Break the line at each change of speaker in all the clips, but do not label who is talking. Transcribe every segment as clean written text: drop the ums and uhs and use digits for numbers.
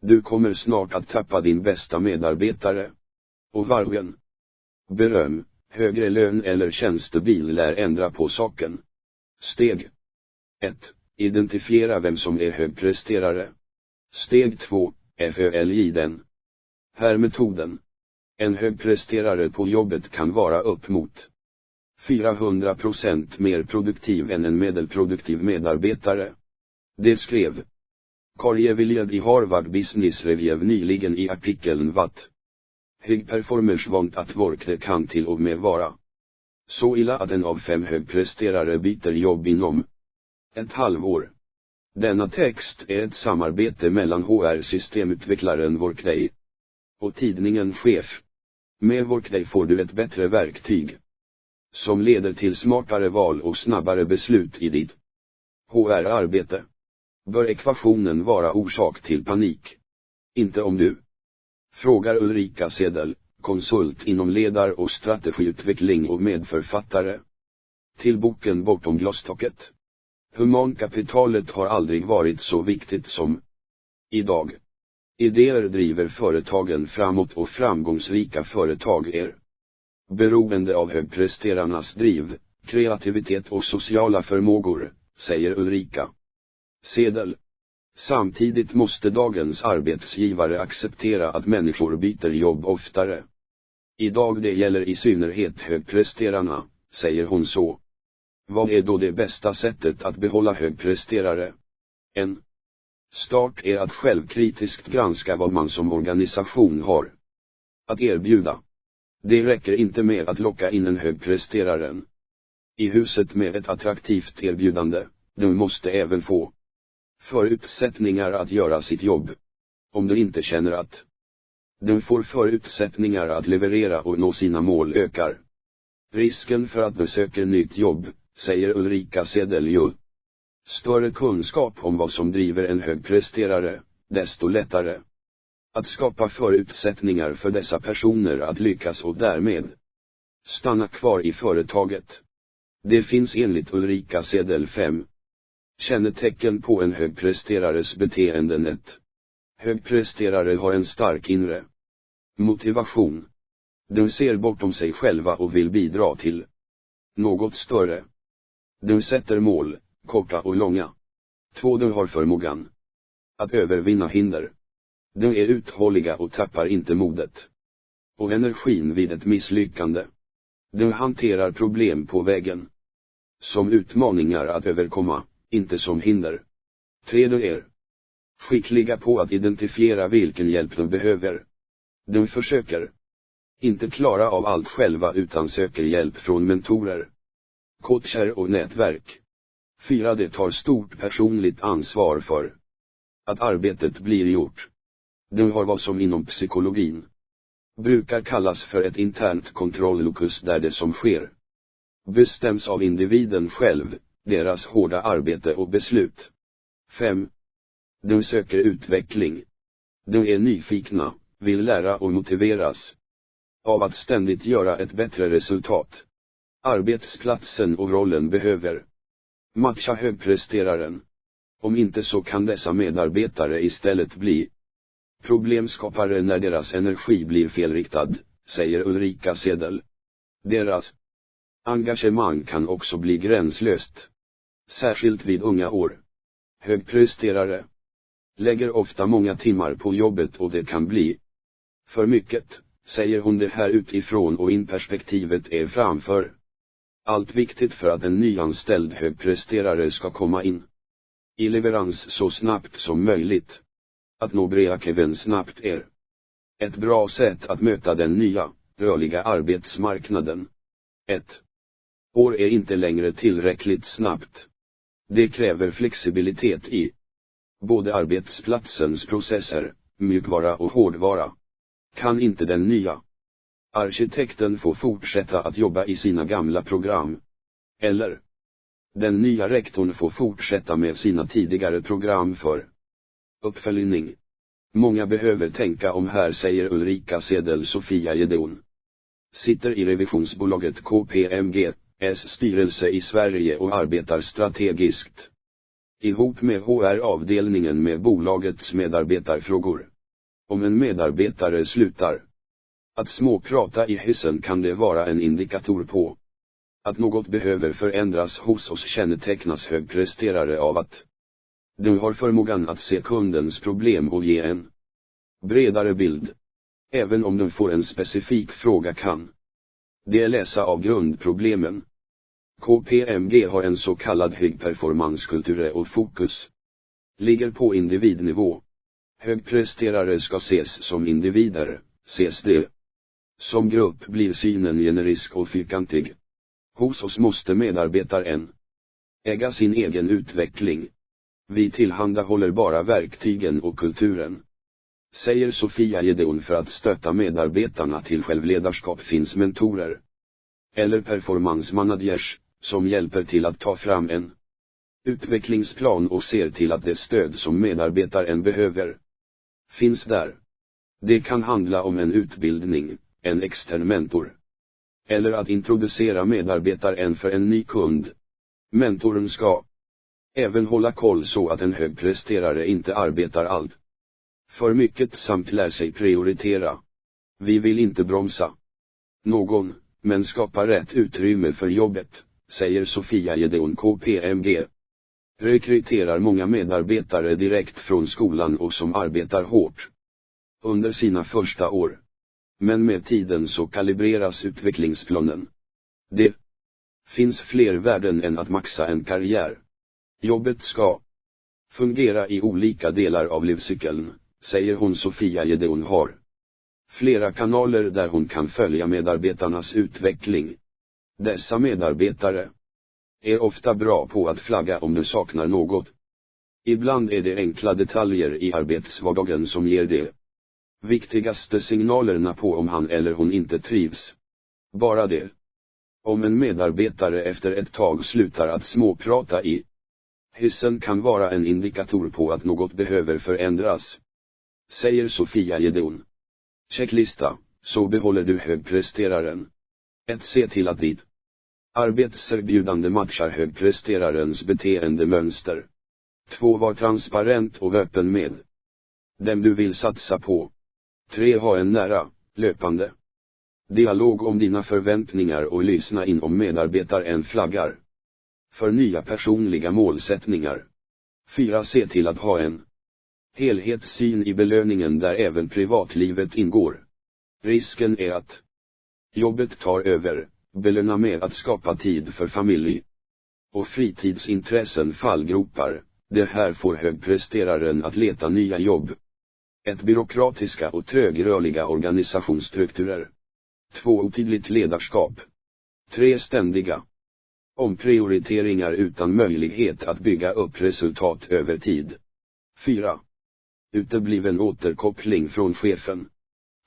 Du kommer snart att tappa din bästa medarbetare. Och vargen. Beröm, högre lön eller tjänstebil lär ändra på saken. Steg 1. Identifiera vem som är högpresterare. Steg 2. FÖLJ den. Här metoden. En högpresterare på jobbet kan vara upp mot 400% mer produktiv än en medelproduktiv medarbetare. Det skrev Karjevilliad i Harvard Business Review nyligen i artikeln What High Performers Want at Work. Det kan till och med vara så illa att en av 5 högpresterare byter jobb inom ett halvår. Denna text är ett samarbete mellan HR-systemutvecklaren Workday och tidningen Chef. Med Workday får du ett bättre verktyg som leder till smartare val och snabbare beslut i ditt HR-arbete. Bör ekvationen vara orsak till panik? Inte om du frågar Ulrika Sedel, konsult inom ledar- och strategiutveckling och medförfattare till boken Bortom glastaket. Humankapitalet har aldrig varit så viktigt som idag. Idéer driver företagen framåt och framgångsrika företag är beroende av högpresterarnas driv, kreativitet och sociala förmågor, säger Ulrika Sedel. Samtidigt måste dagens arbetsgivare acceptera att människor byter jobb oftare. Idag det gäller i synnerhet högpresterarna, säger hon så. Vad är då det bästa sättet att behålla högpresterare? En start är att självkritiskt granska vad man som organisation har att erbjuda. Det räcker inte med att locka in en högpresteraren i huset med ett attraktivt erbjudande, du måste även få förutsättningar att göra sitt jobb. Om du inte känner att du får förutsättningar att leverera och nå sina mål ökar risken för att du söker nytt jobb, säger Ulrika Sedel. Ju större kunskap om vad som driver en högpresterare, desto lättare att skapa förutsättningar för dessa personer att lyckas och därmed stanna kvar i företaget. Det finns enligt Ulrika Sedel 5 kännetecken på en högpresterares beteende. Högpresterare har en stark inre motivation. De ser bortom sig själva och vill bidra till något större. De sätter mål, korta och långa. 2. De har förmågan att övervinna hinder. De är uthålliga och tappar inte modet och energin vid ett misslyckande. De hanterar problem på vägen som utmaningar att överkomma, inte som hinder. 3. De är skickliga på att identifiera vilken hjälp de behöver. De försöker inte klara av allt själva utan söker hjälp från mentorer, coacher och nätverk. 4. De tar stort personligt ansvar för att arbetet blir gjort. De har vad som inom psykologin brukar kallas för ett internt kontrollokus, där det som sker bestäms av individen själv, deras hårda arbete och beslut. 5. De söker utveckling. De är nyfikna, vill lära och motiveras av att ständigt göra ett bättre resultat. Arbetsplatsen och rollen behöver matcha högpresteraren. Om inte så kan dessa medarbetare istället bli problemskapare när deras energi blir felriktad, säger Ulrika Sedel. Deras engagemang kan också bli gränslöst, särskilt vid unga år. Högpresterare lägger ofta många timmar på jobbet och det kan bli för mycket, säger hon. Det här utifrån och in perspektivet är framför allt viktigt för att en nyanställd högpresterare ska komma in i leverans så snabbt som möjligt. Att nå breakeven snabbt är ett bra sätt att möta den nya, rörliga arbetsmarknaden. 1 år är inte längre tillräckligt snabbt. Det kräver flexibilitet i både arbetsplatsens processer, mjukvara och hårdvara. Kan inte den nya arkitekten få fortsätta att jobba i sina gamla program? Eller den nya rektorn får fortsätta med sina tidigare program för uppföljning? Många behöver tänka om här, säger Ulrika Sedel. Sofia Jedon sitter i revisionsbolaget KPMG:s styrelse i Sverige och arbetar strategiskt ihop med HR-avdelningen med bolagets medarbetarfrågor. Om en medarbetare slutar att småprata i hissen kan det vara en indikator på att något behöver förändras hos oss. Kännetecknas högpresterare av att de har förmågan att se kundens problem och ge en bredare bild. Även om de får en specifik fråga kan de läsa av grundproblemen. KPMG har en så kallad högperformanskultur och fokus ligger på individnivå. Högpresterare ska ses som individer, ses de som grupp blir synen generisk och fyrkantig. Hos oss måste medarbetaren äga sin egen utveckling. Vi tillhandahåller bara verktygen och kulturen, säger Sofia Gedeon. För att stötta medarbetarna till självledarskap finns mentorer eller performance managers som hjälper till att ta fram en utvecklingsplan och ser till att det stöd som medarbetaren behöver finns där. Det kan handla om en utbildning, en extern mentor, eller att introducera medarbetaren för en ny kund. Mentorn ska även hålla koll så att en högpresterare inte arbetar allt för mycket samt lär sig prioritera. Vi vill inte bromsa någon, men skapa rätt utrymme för jobbet, säger Sofia Gedeon. KPMG rekryterar många medarbetare direkt från skolan och som arbetar hårt under sina första år. Men med tiden så kalibreras utvecklingsplanen. Det finns fler värden än att maxa en karriär. Jobbet ska fungera i olika delar av livscykeln, säger hon. Sofia Gedeon har flera kanaler där hon kan följa medarbetarnas utveckling. Dessa medarbetare är ofta bra på att flagga om de saknar något. Ibland är det enkla detaljer i arbetsvardagen som ger de viktigaste signalerna på om han eller hon inte trivs. Bara det. Om en medarbetare efter ett tag slutar att småprata i hissen kan vara en indikator på att något behöver förändras, säger Sofia Gedeon. Checklista, så behåller du högpresteraren. 1. Se till att ditt arbetserbjudande matchar högpresterarens beteendemönster. 2. Var transparent och öppen med dem du vill satsa på. 3. Ha en nära, löpande dialog om dina förväntningar och lyssna in om medarbetaren flaggar för nya personliga målsättningar. 4. Se till att ha en helhetssyn i belöningen där även privatlivet ingår. Risken är att jobbet tar över. Belöna med att skapa tid för familj och fritidsintressen. Fallgropar. Det här får högpresteraren att leta nya jobb. 1. Byråkratiska och trögrörliga organisationsstrukturer. 2. Otydligt ledarskap. 3. Ständiga omprioriteringar utan möjlighet att bygga upp resultat över tid. 4. Utebliven återkoppling från chefen.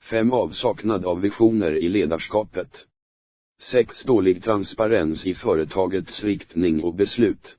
5. Avsaknad av visioner i ledarskapet. 6. Dålig transparens i företagets riktning och beslut.